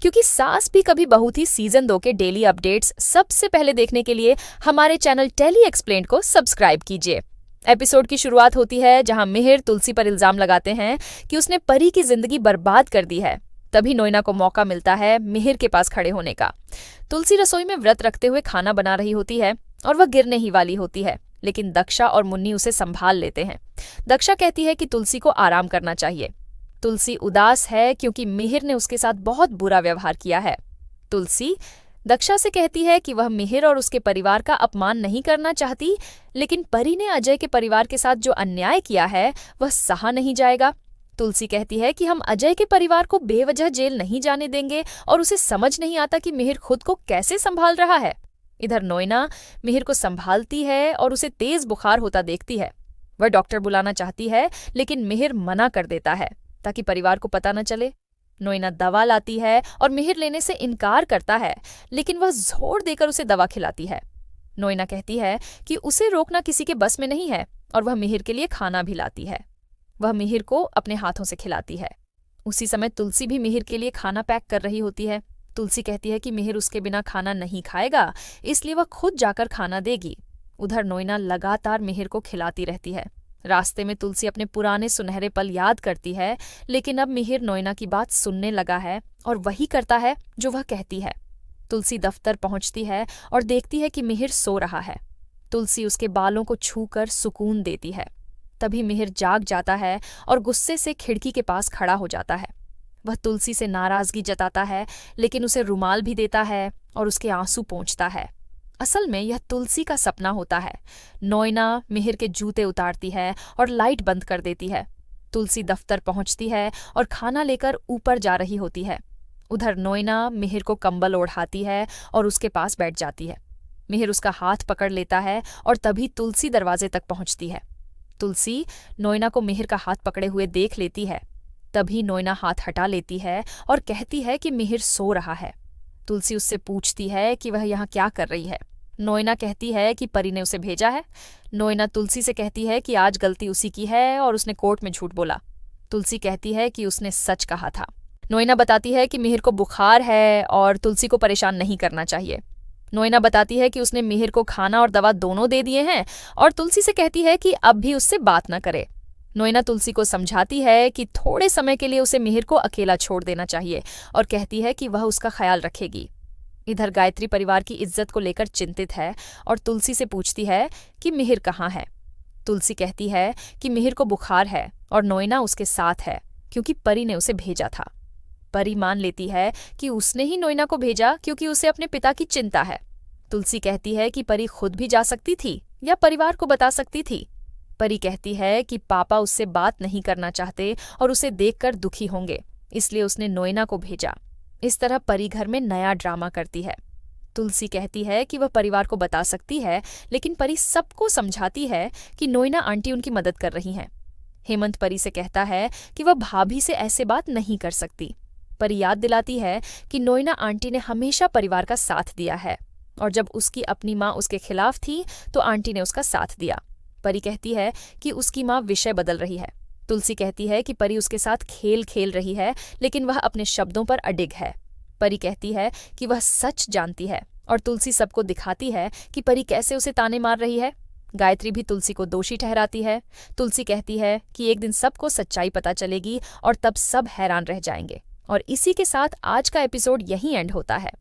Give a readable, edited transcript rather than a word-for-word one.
क्योंकि सास भी कभी बहू थी सीजन 2 के डेली अपडेट्स सबसे पहले देखने के लिए हमारे चैनल टेली एक्सप्लेन्ड को सब्सक्राइब कीजिए। एपिसोड की शुरुआत होती है जहां मिहिर तुलसी पर इल्जाम लगाते हैं कि उसने परी की जिंदगी बर्बाद कर दी है। तभी नोएना को मौका मिलता है मिहिर के पास खड़े होने का। तुलसी रसोई में व्रत रखते हुए खाना बना रही होती है और वह गिरने ही वाली होती है, लेकिन दक्षा और मुन्नी उसे संभाल लेते हैं। दक्षा कहती है कि तुलसी को आराम करना चाहिए। तुलसी उदास है क्योंकि मिहिर ने उसके साथ बहुत बुरा व्यवहार किया है। तुलसी दक्षा से कहती है कि वह मिहिर और उसके परिवार का अपमान नहीं करना चाहती, लेकिन परी ने अजय के परिवार के साथ जो अन्याय किया है वह सहा नहीं जाएगा। तुलसी कहती है कि हम अजय के परिवार को बेवजह जेल नहीं जाने देंगे और उसे समझ नहीं आता कि मिहिर खुद को कैसे संभाल रहा है। इधर नोएना मिहिर को संभालती है और उसे तेज बुखार होता देखती है। वह डॉक्टर बुलाना चाहती है, लेकिन मिहिर मना कर देता है ताकि परिवार को पता न चले। नोएना दवा लाती है और मिहिर लेने से इनकार करता है, लेकिन वह जोर देकर उसे दवा खिलाती है। नोएना कहती है कि उसे रोकना किसी के बस में नहीं है और वह मिहिर के लिए खाना भी लाती है। वह मिहिर को अपने हाथों से खिलाती है। उसी समय तुलसी भी मिहिर के लिए खाना पैक कर रही होती है। तुलसी कहती है कि मिहिर उसके बिना खाना नहीं खाएगा, इसलिए वह खुद जाकर खाना देगी। उधर नोएना लगातार मिहिर को खिलाती रहती है। रास्ते में तुलसी अपने पुराने सुनहरे पल याद करती है, लेकिन अब मिहिर नोएना की बात सुनने लगा है और वही करता है जो वह कहती है। तुलसी दफ्तर पहुंचती है और देखती है कि मिहिर सो रहा है। तुलसी उसके बालों को छूकर सुकून देती है। तभी मिहिर जाग जाता है और गुस्से से खिड़की के पास खड़ा हो जाता है। वह तुलसी से नाराजगी जताता है, लेकिन उसे रुमाल भी देता है और उसके आंसू पोंछता है। असल में यह तुलसी का सपना होता है। नोएना मिहिर के जूते उतारती है और लाइट बंद कर देती है। तुलसी दफ्तर पहुंचती है और खाना लेकर ऊपर जा रही होती है। उधर नोएना मिहिर को कंबल ओढ़ाती है और उसके पास बैठ जाती है। मिहिर उसका हाथ पकड़ लेता है और तभी तुलसी दरवाजे तक पहुंचती है। तुलसी नोएना को मिहिर का हाथ पकड़े हुए देख लेती है। तभी नोएना हाथ हटा लेती है और कहती है कि मिहिर सो रहा है। तुलसी उससे पूछती है कि वह यहाँ क्या कर रही है। नोएना कहती है कि परी ने उसे भेजा है। नोएना तुलसी से कहती है कि आज गलती उसी की है और उसने कोर्ट में झूठ बोला। तुलसी कहती है कि उसने सच कहा था। नोएना बताती है कि मिहिर को बुखार है और तुलसी को परेशान नहीं करना चाहिए। नोएना बताती है कि उसने मिहिर को खाना और दवा दोनों दे दिए हैं और तुलसी से कहती है कि अब भी उससे बात न करे। नोएना तुलसी को समझाती है कि थोड़े समय के लिए उसे मिहिर को अकेला छोड़ देना चाहिए और कहती है कि वह उसका ख्याल रखेगी। इधर गायत्री परिवार की इज्जत को लेकर चिंतित है और तुलसी से पूछती है कि मिहिर कहाँ है। तुलसी कहती है कि मिहिर को बुखार है और नोएना उसके साथ है क्योंकि परी ने उसे भेजा था। परी मान लेती है कि उसने ही नोएना को भेजा क्योंकि उसे अपने पिता की चिंता है। तुलसी कहती है कि परी खुद भी जा सकती थी या परिवार को बता सकती थी। परी कहती है कि पापा उससे बात नहीं करना चाहते और उसे देखकर दुखी होंगे, इसलिए उसने नोएना को भेजा। इस तरह परी घर में नया ड्रामा करती है। तुलसी कहती है कि वह परिवार को बता सकती है, लेकिन परी सबको समझाती है कि नोएना आंटी उनकी मदद कर रही हैं। हेमंत परी से कहता है कि वह भाभी से ऐसे बात नहीं कर सकती। परी याद दिलाती है कि नोएना आंटी ने हमेशा परिवार का साथ दिया है और जब उसकी अपनी माँ उसके खिलाफ थी तो आंटी ने उसका साथ दिया। परी कहती है कि उसकी माँ विषय बदल रही है। तुलसी कहती है कि परी उसके साथ खेल खेल रही है, लेकिन वह अपने शब्दों पर अडिग है। परी कहती है कि वह सच जानती है और तुलसी सबको दिखाती है कि परी कैसे उसे ताने मार रही है। गायत्री भी तुलसी को दोषी ठहराती है। तुलसी कहती है कि एक दिन सबको सच्चाई पता चलेगी और तब सब हैरान रह जाएंगे। और इसी के साथ आज का एपिसोड यहीं एंड होता है।